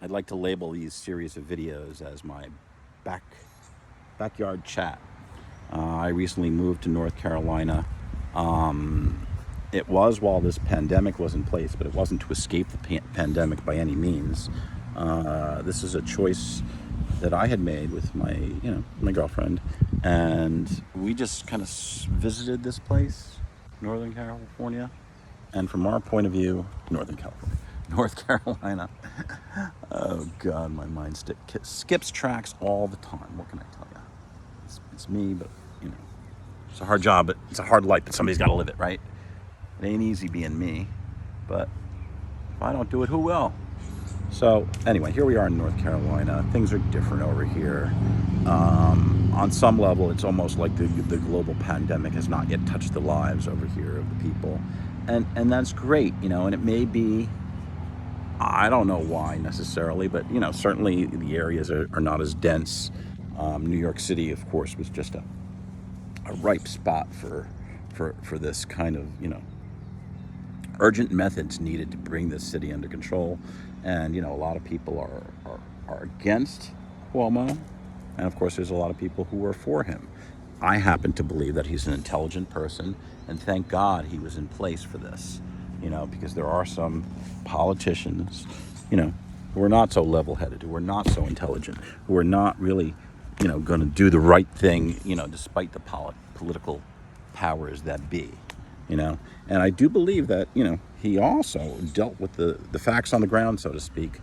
I'd like to label these series of videos as my backyard chat. I recently moved to North Carolina. It was while this pandemic was in place, but it wasn't to escape the pandemic by any means. This is a choice that I had made with my girlfriend, and we just kind of visited this place, Northern California, and from our point of view, North Carolina. Oh God, my mind skips tracks all the time. What can I tell you? It's me, but it's a hard job, but it's a hard life, but somebody's got to live it, right? It ain't easy being me, but if I don't do it, who will? So anyway, here we are in North Carolina. Things are different over here. On some level, it's almost like the global pandemic has not yet touched the lives over here of the people. And that's great, and it may be, I don't know why necessarily, but certainly the areas are not as dense. New York City, of course, was just a ripe spot for this kind of, urgent methods needed to bring this city under control. And a lot of people are against Cuomo, and of course there's a lot of people who are for him. I happen to believe that he's an intelligent person, and thank God he was in place for this, because there are some politicians, who are not so level-headed, who are not so intelligent, who are not really, going to do the right thing, despite the political powers that be. And I do believe that, he also dealt with the facts on the ground, so to speak.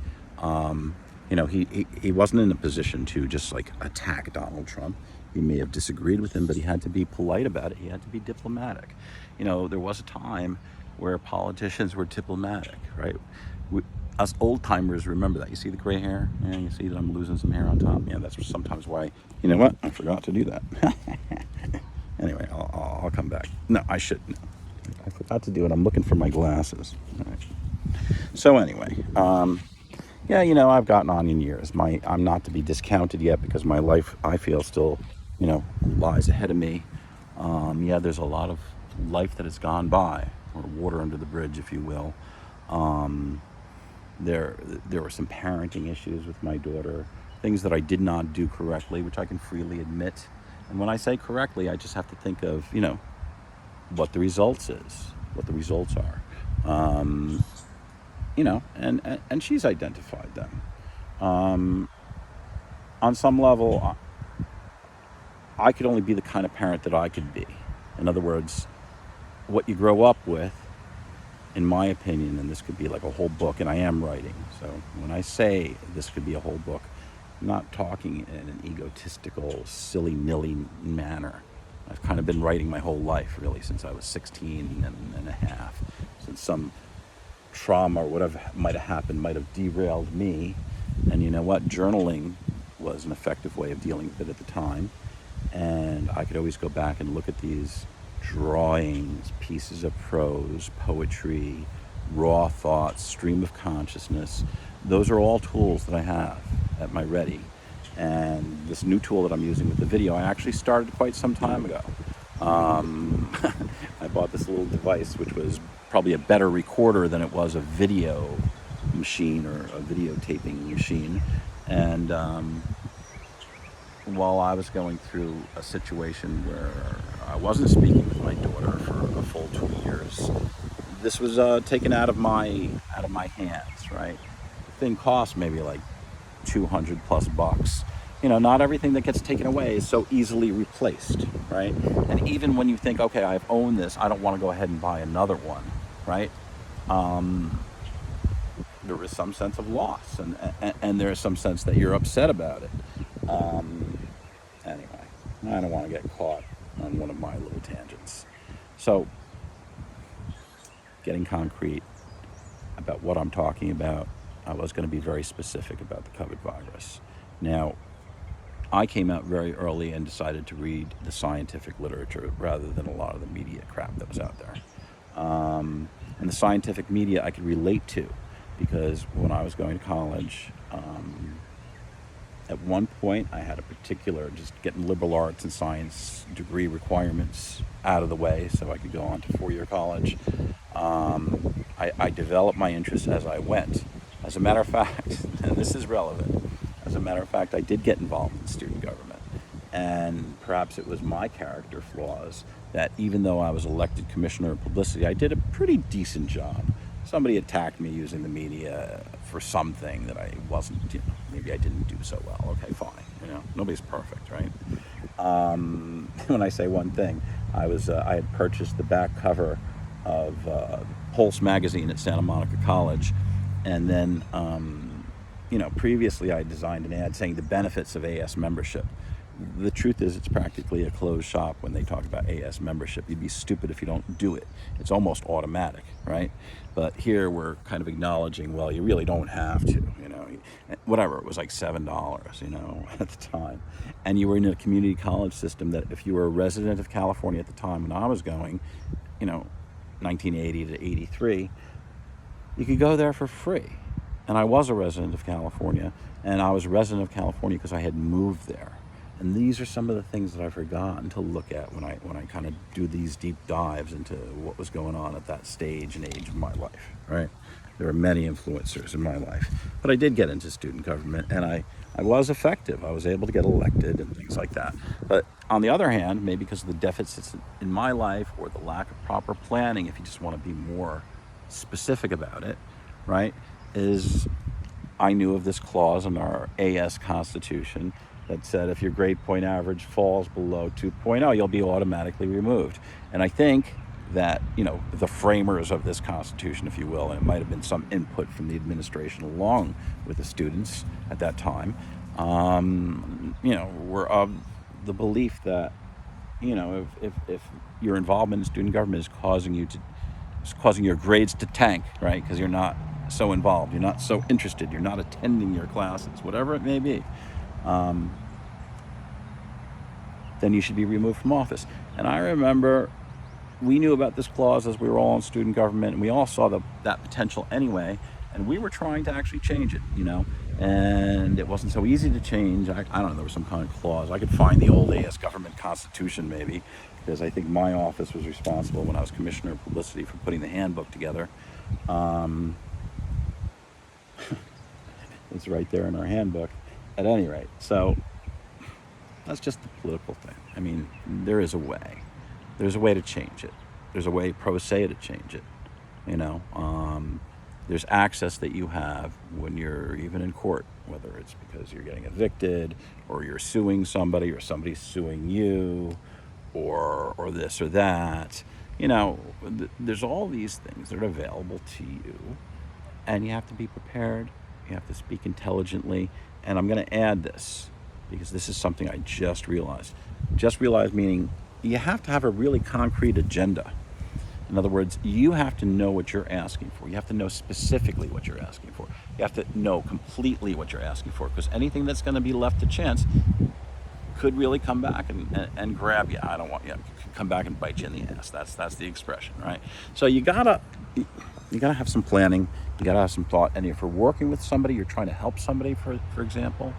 He wasn't in a position to just attack Donald Trump. He may have disagreed with him, but he had to be polite about it. He had to be diplomatic. There was a time where politicians were diplomatic, right? Us old timers remember that. You see the gray hair? Yeah, you see that I'm losing some hair on top? Yeah, that's sometimes why, you know what? I forgot to do that. Anyway, I'll come back. No, I shouldn't. I forgot to do it. I'm looking for my glasses. All right. So anyway, I've gotten on in years. I'm not to be discounted yet because my life, I feel, still, lies ahead of me. There's a lot of life that has gone by, or water under the bridge, if you will. There were some parenting issues with my daughter, things that I did not do correctly, which I can freely admit. And when I say correctly, I just have to think of, what the results are. And she's identified them. On some level, I could only be the kind of parent that I could be. In other words, what you grow up with, in my opinion, and this could be like a whole book, and I am writing. So when I say this could be a whole book, I'm not talking in an egotistical, silly-nilly manner. I've kind of been writing my whole life, really, since I was 16 and a half. Since some trauma or whatever might have happened might have derailed me. And you know what? Journaling was an effective way of dealing with it at the time. And I could always go back and look at these drawings, pieces of prose, poetry, raw thoughts, stream of consciousness. Those are all tools that I have at my ready. And this new tool that I'm using with the video, I actually started quite some time ago. I bought this little device, which was probably a better recorder than it was a video machine or a videotaping machine. And while I was going through a situation where I wasn't speaking with my daughter for a full 2 years, this was taken out of my hands, right? The thing cost maybe like $200 plus. Not everything that gets taken away is so easily replaced, right? And even when you think, okay, I've owned this, I don't want to go ahead and buy another one, right? There is some sense of loss, and there is some sense that you're upset about it. Anyway, I don't want to get caught on one of my little tangents. So, getting concrete about what I'm talking about, I was going to be very specific about the COVID virus. Now, I came out very early and decided to read the scientific literature rather than a lot of the media crap that was out there. And the scientific media I could relate to because when I was going to college, at one point I had a particular, just getting liberal arts and science degree requirements out of the way so I could go on to four-year college. I developed my interests as I went. As a matter of fact, and this is relevant, as a matter of fact, I did get involved in student government. And perhaps it was my character flaws that even though I was elected commissioner of publicity, I did a pretty decent job. Somebody attacked me using the media for something that I wasn't, maybe I didn't do so well. Okay, fine. Nobody's perfect, right? When I say one thing, I had purchased the back cover of Pulse magazine at Santa Monica College, and then previously I designed an ad saying the benefits of AS membership. The truth is, it's practically a closed shop when they talk about AS membership. You'd be stupid if you don't do it. It's almost automatic, right? But here we're kind of acknowledging, well, you really don't have to, whatever. It was like $7, at the time. And you were in a community college system that if you were a resident of California at the time when I was going, 1980 to 83, you could go there for free. And I was a resident of California, and I was a resident of California because I had moved there. And these are some of the things that I've forgotten to look at when I kind of do these deep dives into what was going on at that stage and age of my life, right? There are many influencers in my life. But I did get into student government, and I was effective. I was able to get elected and things like that. But on the other hand, maybe because of the deficits in my life or the lack of proper planning, if you just want to be more specific about it, right, is I knew of this clause in our AS Constitution that said if your grade point average falls below 2.0, you'll be automatically removed. And I think that, the framers of this Constitution, if you will, and it might have been some input from the administration along with the students at that time, were of the belief that, if your involvement in student government is causing your grades to tank, right, because you're not so involved, you're not so interested, you're not attending your classes, whatever it may be, then you should be removed from office. And I remember we knew about this clause as we were all in student government, and we all saw that potential anyway, and we were trying to actually change it, and it wasn't so easy to change. I don't know, there was some kind of clause. I could find the old AS government constitution maybe, because I think my office was responsible when I was commissioner of publicity for putting the handbook together. It's right there in our handbook. At any rate, so that's just the political thing. I mean, there is a way. There's a way to change it. There's a way pro se to change it. There's access that you have when you're even in court, whether it's because you're getting evicted or you're suing somebody or somebody's suing you or this or that. There's all these things that are available to you, and you have to be prepared. You have to speak intelligently. And I'm going to add this because this is something I just realized. Just realized meaning you have to have a really concrete agenda. In other words, you have to know what you're asking for. You have to know specifically what you're asking for. You have to know completely what you're asking for, because anything that's going to be left to chance could really come back and grab you. I don't want you to come back and bite you in the ass. That's the expression, right? So you gotta have some planning. You gotta have some thought. And if you're working with somebody, you're trying to help somebody, for example,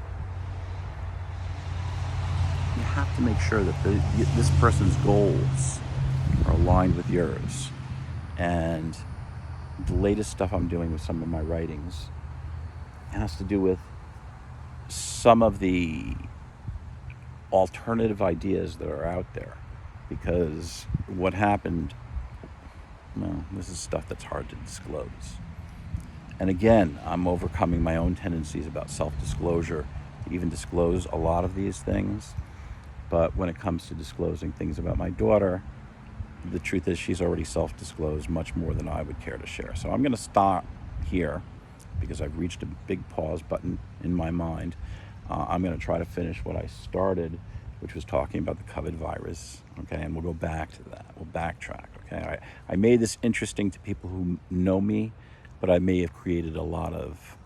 you have to make sure that this person's goals are aligned with yours. And the latest stuff I'm doing with some of my writings has to do with some of the alternative ideas that are out there. Because what happened, well, this is stuff that's hard to disclose. And again, I'm overcoming my own tendencies about self-disclosure to even disclose a lot of these things. But when it comes to disclosing things about my daughter, the truth is she's already self-disclosed much more than I would care to share. So I'm going to stop here because I've reached a big pause button in my mind. I'm going to try to finish what I started, which was talking about the COVID virus, okay? And we'll go back to that. We'll backtrack, okay? I made this interesting to people who know me, but I may have created a lot of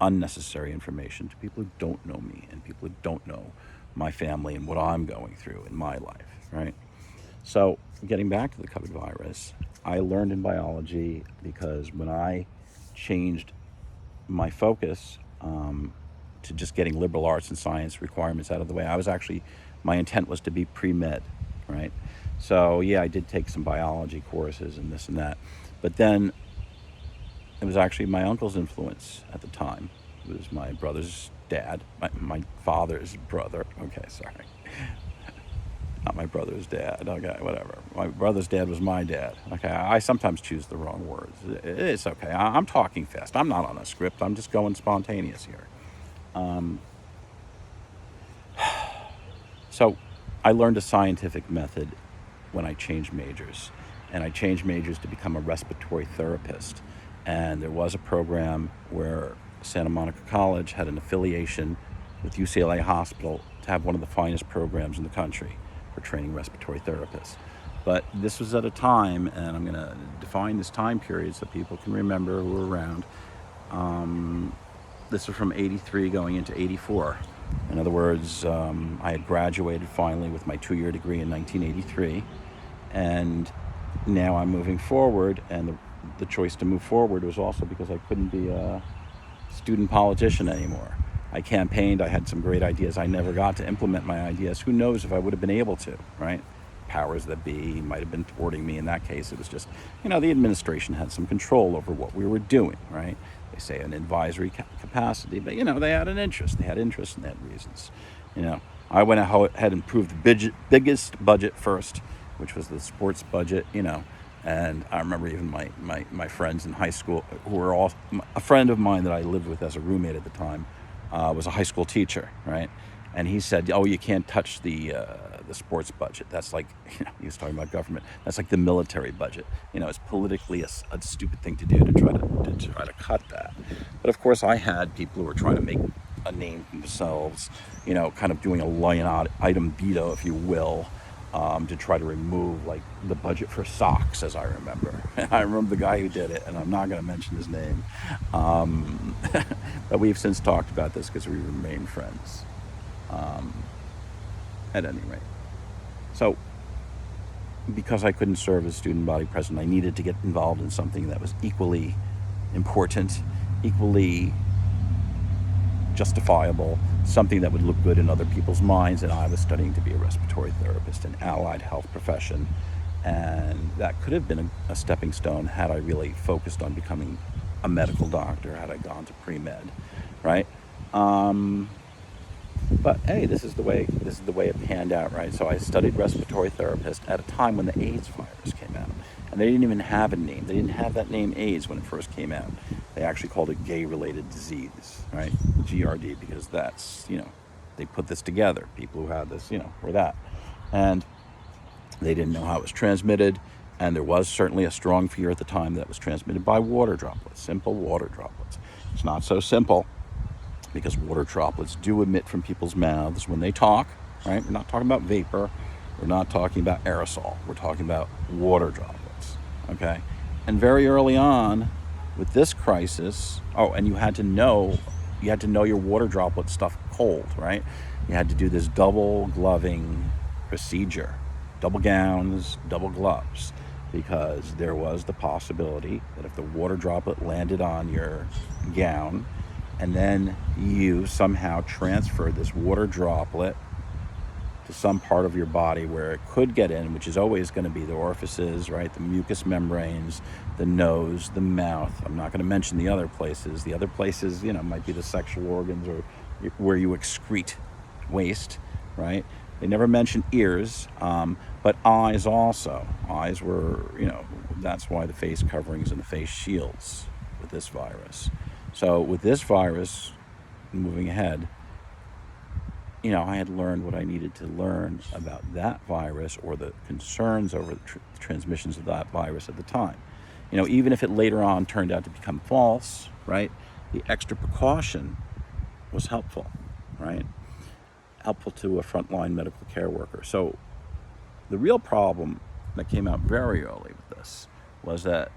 unnecessary information to people who don't know me and people who don't know my family and what I'm going through in my life, right? So getting back to the COVID virus, I learned in biology because when I changed my focus to just getting liberal arts and science requirements out of the way, my intent was to be pre-med, right? So yeah, I did take some biology courses and this and that. But then it was actually my uncle's influence at the time. It was my brother's dad, my father's brother. Okay, sorry. Not my brother's dad. Okay, whatever. My brother's dad was my dad. Okay, I sometimes choose the wrong words. It's okay. I'm talking fast. I'm not on a script. I'm just going spontaneous here. So I learned a scientific method when I changed majors. And I changed majors to become a respiratory therapist. And there was a program where Santa Monica College had an affiliation with UCLA Hospital to have one of the finest programs in the country for training respiratory therapists. But this was at a time, and I'm going to define this time period so people can remember who were around. This was from 83 going into 84. In other words, I had graduated finally with my 2-year degree in 1983, and now I'm moving forward, and the choice to move forward was also because I couldn't be a student politician anymore. I campaigned, I had some great ideas. I never got to implement my ideas. Who knows if I would have been able to, right? Powers that be might have been thwarting me in that case. It was just, the administration had some control over what we were doing, right? They say an advisory capacity, but, they had an interest. They had interest and they had reasons. I went ahead and approved the biggest budget first, which was the sports budget, and I remember even my friends in high school who were all, a friend of mine that I lived with as a roommate at the time was a high school teacher, right? And he said, oh, you can't touch the sports budget. That's like, he was talking about government. That's like the military budget. It's politically a stupid thing to do to try to cut that. But of course, I had people who were trying to make a name for themselves, kind of doing a line item veto, if you will, to try to remove like the budget for socks, as I remember. I remember the guy who did it, and I'm not going to mention his name. But we've since talked about this because we remain friends. At any rate. So, because I couldn't serve as student body president, I needed to get involved in something that was equally important, equally justifiable, something that would look good in other people's minds. And I was studying to be a respiratory therapist, an allied health profession. And that could have been a stepping stone had I really focused on becoming a medical doctor, had I gone to pre-med, right? But hey, this is the way it panned out, right? So I studied respiratory therapist at a time when the AIDS virus came out. And they didn't even have a name. They didn't have that name AIDS when it first came out. They actually called it gay-related disease, right? GRD, because that's, they put this together. People who had this, were that. And they didn't know how it was transmitted. And there was certainly a strong fear at the time that it was transmitted by water droplets, simple water droplets. It's not so simple, because water droplets do emit from people's mouths when they talk, right? We're not talking about vapor. We're not talking about aerosol. We're talking about water droplets, okay? And very early on with this crisis, and you had to know your water droplet stuff cold, right? You had to do this double gloving procedure, double gowns, double gloves, because there was the possibility that if the water droplet landed on your gown, and then you somehow transfer this water droplet to some part of your body where it could get in, which is always going to be the orifices, right? The mucous membranes, the nose, the mouth. I'm not going to mention the other places. The other places, might be the sexual organs or where you excrete waste, right? They never mention ears, but eyes also. Eyes were, that's why the face coverings and the face shields with this virus. So with this virus, moving ahead, I had learned what I needed to learn about that virus, or the concerns over the transmissions of that virus at the time. Even if it later on turned out to become false, right? The extra precaution was helpful, right? Helpful to a frontline medical care worker. So the real problem that came out very early with this was that,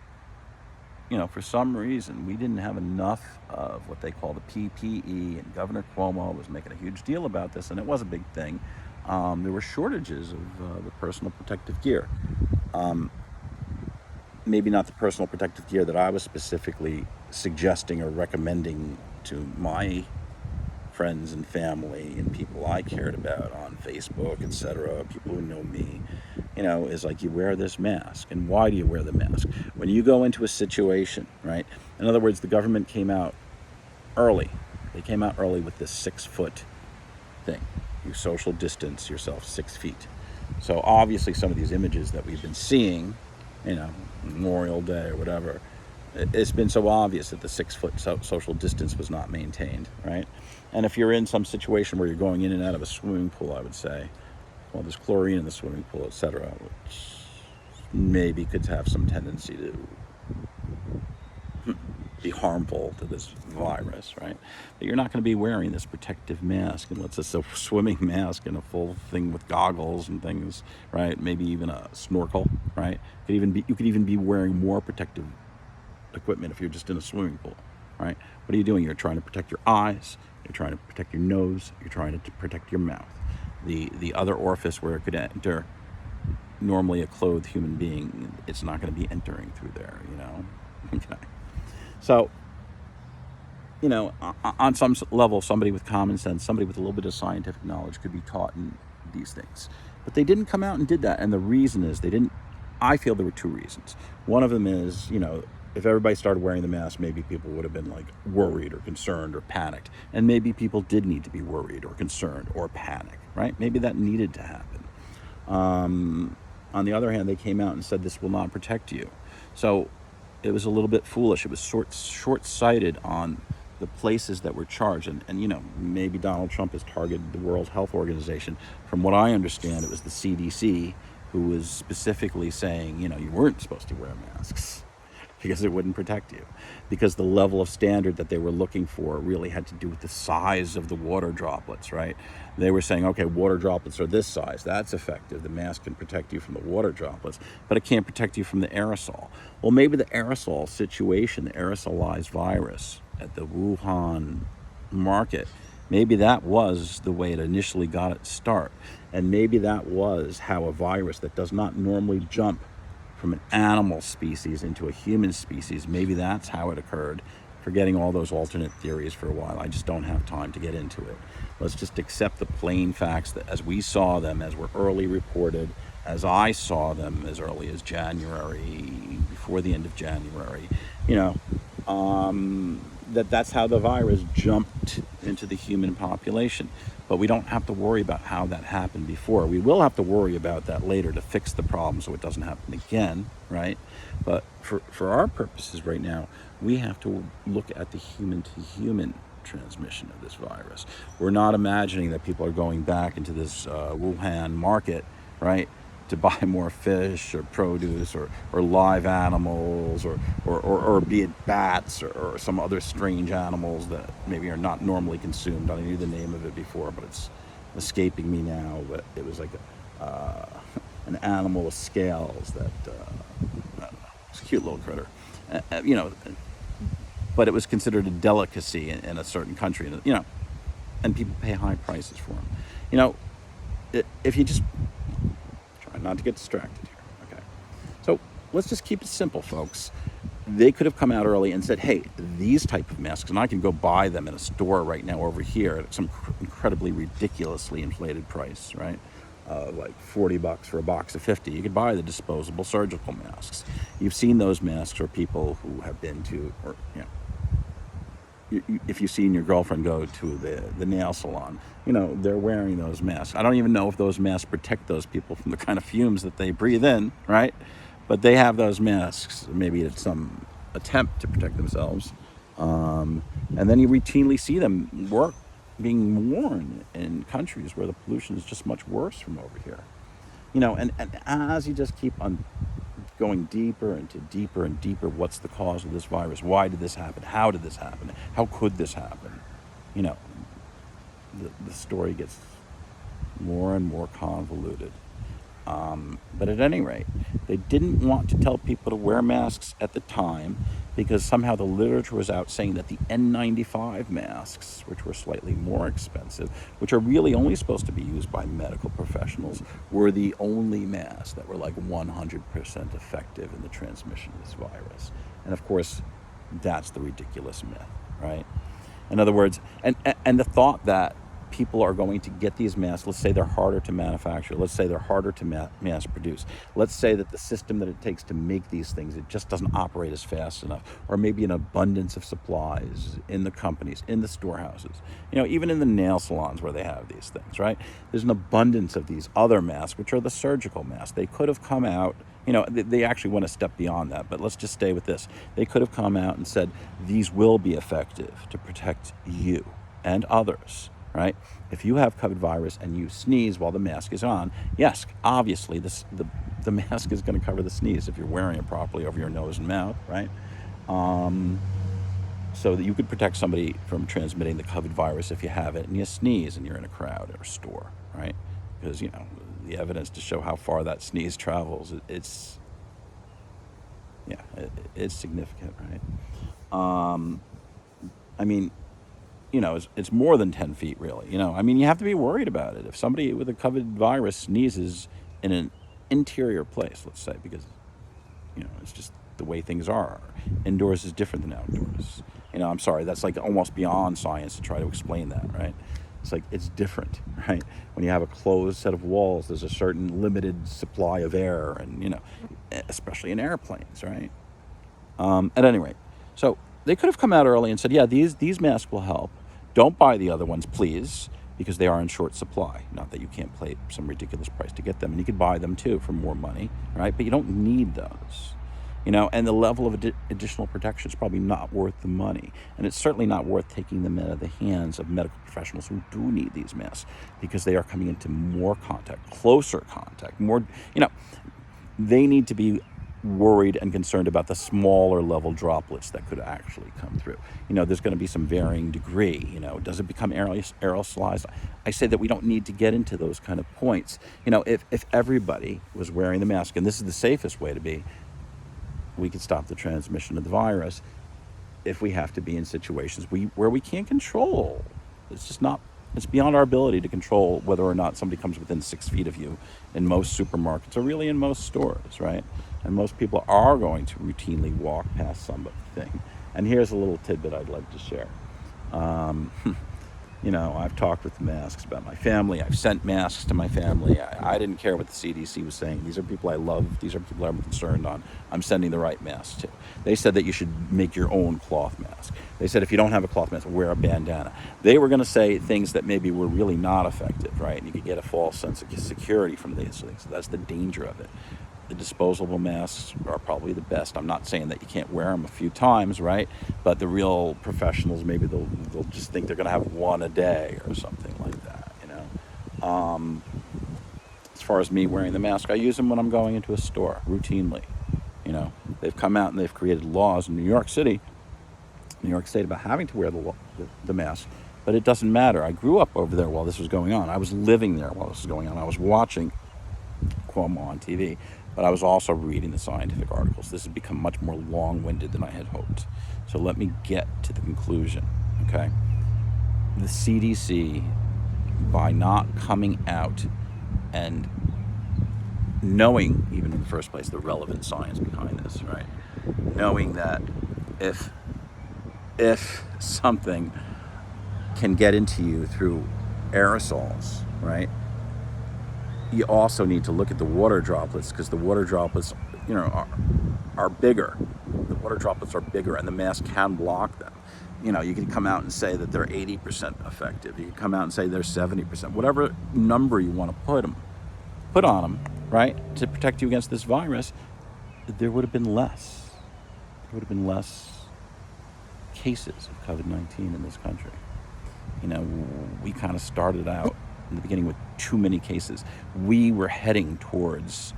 for some reason, we didn't have enough of what they call the PPE, and Governor Cuomo was making a huge deal about this, and it was a big thing. There were shortages of the personal protective gear. Maybe not the personal protective gear that I was specifically suggesting or recommending to my friends and family and people I cared about on Facebook, etc., people who know me. is like, you wear this mask. And why do you wear the mask? When you go into a situation, right? In other words, the government came out early. They came out early with this 6-foot thing. You social distance yourself 6 feet. So obviously some of these images that we've been seeing, Memorial Day or whatever, it's been so obvious that the 6-foot social distance was not maintained, right? And if you're in some situation where you're going in and out of a swimming pool, I would say, well, there's chlorine in the swimming pool, etc., which maybe could have some tendency to be harmful to this virus, right? But you're not going to be wearing this protective mask, and it's a swimming mask and a full thing with goggles and things, right? Maybe even a snorkel, right? You could even be wearing more protective equipment if you're just in a swimming pool, right? What are you doing? You're trying to protect your eyes, you're trying to protect your nose, you're trying to protect your mouth. The other orifice where it could enter, normally a clothed human being, it's not going to be entering through there, Okay. So, on some level, somebody with common sense, somebody with a little bit of scientific knowledge could be taught in these things. But they didn't come out and did that. And the reason is I feel there were 2 reasons. One of them is, if everybody started wearing the mask, maybe people would have been like worried or concerned or panicked. And maybe people did need to be worried or concerned or panic, right? Maybe that needed to happen. On the other hand, they came out and said this will not protect you. So it was a little bit foolish. It was short-sighted on the places that were charged. And maybe Donald Trump has targeted the World Health Organization. From what I understand, it was the CDC who was specifically saying, you weren't supposed to wear masks because it wouldn't protect you. Because the level of standard that they were looking for really had to do with the size of the water droplets, right? They were saying, okay, water droplets are this size. That's effective. The mask can protect you from the water droplets, but it can't protect you from the aerosol. Well, maybe the aerosol situation, the aerosolized virus at the Wuhan market, maybe that was the way it initially got its start. And maybe that was how a virus that does not normally jump from an animal species into a human species, maybe that's how it occurred. Forgetting all those alternate theories for a while. I just don't have time to get into it. Let's just accept the plain facts that as we saw them, as were early reported, as I saw them as early as January, before the end of January, that's how the virus jumped into the human population. But we don't have to worry about how that happened before. We will have to worry about that later to fix the problem so it doesn't happen again, right? But for our purposes right now, we have to look at the human-to-human transmission of this virus. We're not imagining that people are going back into this Wuhan market, right, to buy more fish or produce or live animals or be it bats or some other strange animals that maybe are not normally consumed. I knew the name of it before, but it's escaping me now. But it was like an animal with scales that, I don't know, it's a cute little critter. But it was considered a delicacy in a certain country, and people pay high prices for them. If you just try not to get distracted here, okay? So let's just keep it simple, folks. They could have come out early and said, hey, these type of masks, and I can go buy them in a store right now over here at some incredibly ridiculously inflated price, right? Like $40 for a box of 50. You could buy the disposable surgical masks. You've seen those masks for people who have been to, or if you've seen your girlfriend go to the nail salon, they're wearing those masks. I don't even know if those masks protect those people from the kind of fumes that they breathe in, right? But they have those masks. Maybe it's some attempt to protect themselves. And then you routinely see them being worn in countries where the pollution is just much worse from over here. And as you just keep on going deeper and deeper, what's the cause of this virus? Why did this happen? How did this happen? How could this happen? The story gets more and more convoluted. But at any rate, they didn't want to tell people to wear masks at the time because somehow the literature was out saying that the N95 masks, which were slightly more expensive, which are really only supposed to be used by medical professionals, were the only masks that were like 100% effective in the transmission of this virus. And of course, that's the ridiculous myth, right? In other words, and the thought that people are going to get these masks. Let's say they're harder to manufacture. Let's say they're harder to mass produce. Let's say that the system that it takes to make these things, it just doesn't operate as fast enough, or maybe an abundance of supplies in the companies, in the storehouses, even in the nail salons where they have these things, right? There's an abundance of these other masks, which are the surgical masks. They could have come out, they actually went a step beyond that, but let's just stay with this. They could have come out and said, these will be effective to protect you and others, right? If you have COVID virus and you sneeze while the mask is on, yes, obviously the mask is going to cover the sneeze if you're wearing it properly over your nose and mouth, right? So that you could protect somebody from transmitting the COVID virus if you have it and you sneeze and you're in a crowd or a store, right? Because, the evidence to show how far that sneeze travels, it's significant, right? It's more than 10 feet, really. You have to be worried about it. If somebody with a COVID virus sneezes in an interior place, let's say, because, it's just the way things are. Indoors is different than outdoors. I'm sorry, that's like almost beyond science to try to explain that, right? It's like, it's different, right? When you have a closed set of walls, there's a certain limited supply of air and, especially in airplanes, right? At any rate, so they could have come out early and said, yeah, these masks will help. Don't buy the other ones, please, because they are in short supply. Not that you can't pay some ridiculous price to get them. And you could buy them, too, for more money, right? But you don't need those, and the level of additional protection is probably not worth the money. And it's certainly not worth taking them out of the hands of medical professionals who do need these masks because they are coming into more contact, closer contact, more, they need to be worried and concerned about the smaller level droplets that could actually come through. There's going to be some varying degree. Does it become aerosolized? I say that we don't need to get into those kind of points. If everybody was wearing the mask, and this is the safest way to be, we could stop the transmission of the virus. If we have to be in situations where we can't control, it's beyond our ability to control whether or not somebody comes within 6 feet of you in most supermarkets or really in most stores, right? And most people are going to routinely walk past something. And here's a little tidbit I'd like to share. I've talked with the masks about my family. I've sent masks to my family. I didn't care what the CDC was saying. These are people I love. These are people I'm concerned on. I'm sending the right masks to. They said that you should make your own cloth mask. They said if you don't have a cloth mask, wear a bandana. They were going to say things that maybe were really not effective, right? And you could get a false sense of security from these things. So that's the danger of it. The disposable masks are probably the best. I'm not saying that you can't wear them a few times, right? But the real professionals, maybe they'll just think they're going to have one a day or something like that, As far as me wearing the mask, I use them when I'm going into a store routinely. They've come out and they've created laws in New York State about having to wear the mask, but it doesn't matter. I grew up over there while this was going on. I was living there while this was going on. I was watching Cuomo on TV. But I was also reading the scientific articles. This has become much more long-winded than I had hoped. So let me get to the conclusion, okay? The CDC, by not coming out and knowing, even in the first place, the relevant science behind this, right? Knowing that if something can get into you through aerosols, right? You also need to look at the water droplets because the water droplets, are bigger. The water droplets are bigger and the mask can block them. You can come out and say that they're 80% effective. You can come out and say they're 70%. Whatever number you want to put on them, right, to protect you against this virus, there would have been less. There would have been less cases of COVID-19 in this country. We kind of started out in the beginning with too many cases. We were heading towards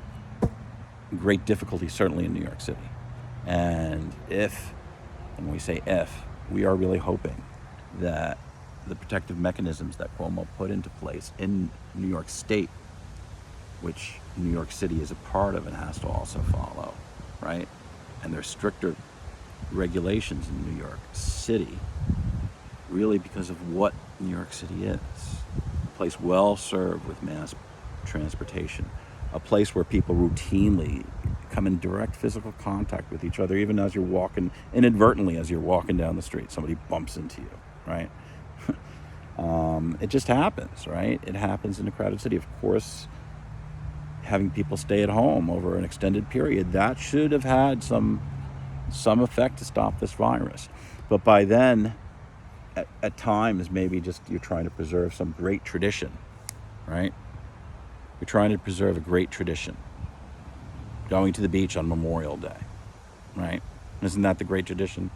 great difficulty, certainly in New York City. And when we say if, we are really hoping that the protective mechanisms that Cuomo put into place in New York State, which New York City is a part of and has to also follow, right? And there's stricter regulations in New York City, really because of what New York City is. A place well served with mass transportation, a place where people routinely come in direct physical contact with each other, even as you're walking, inadvertently as you're walking down the street, somebody bumps into you, right? It just happens, right? It happens in a crowded city. Of course, having people stay at home over an extended period, that should have had some effect to stop this virus. But by then, at times, maybe just you're trying to preserve some great tradition, right? You're trying to preserve a great tradition. Going to the beach on Memorial Day, right? Isn't that the great tradition?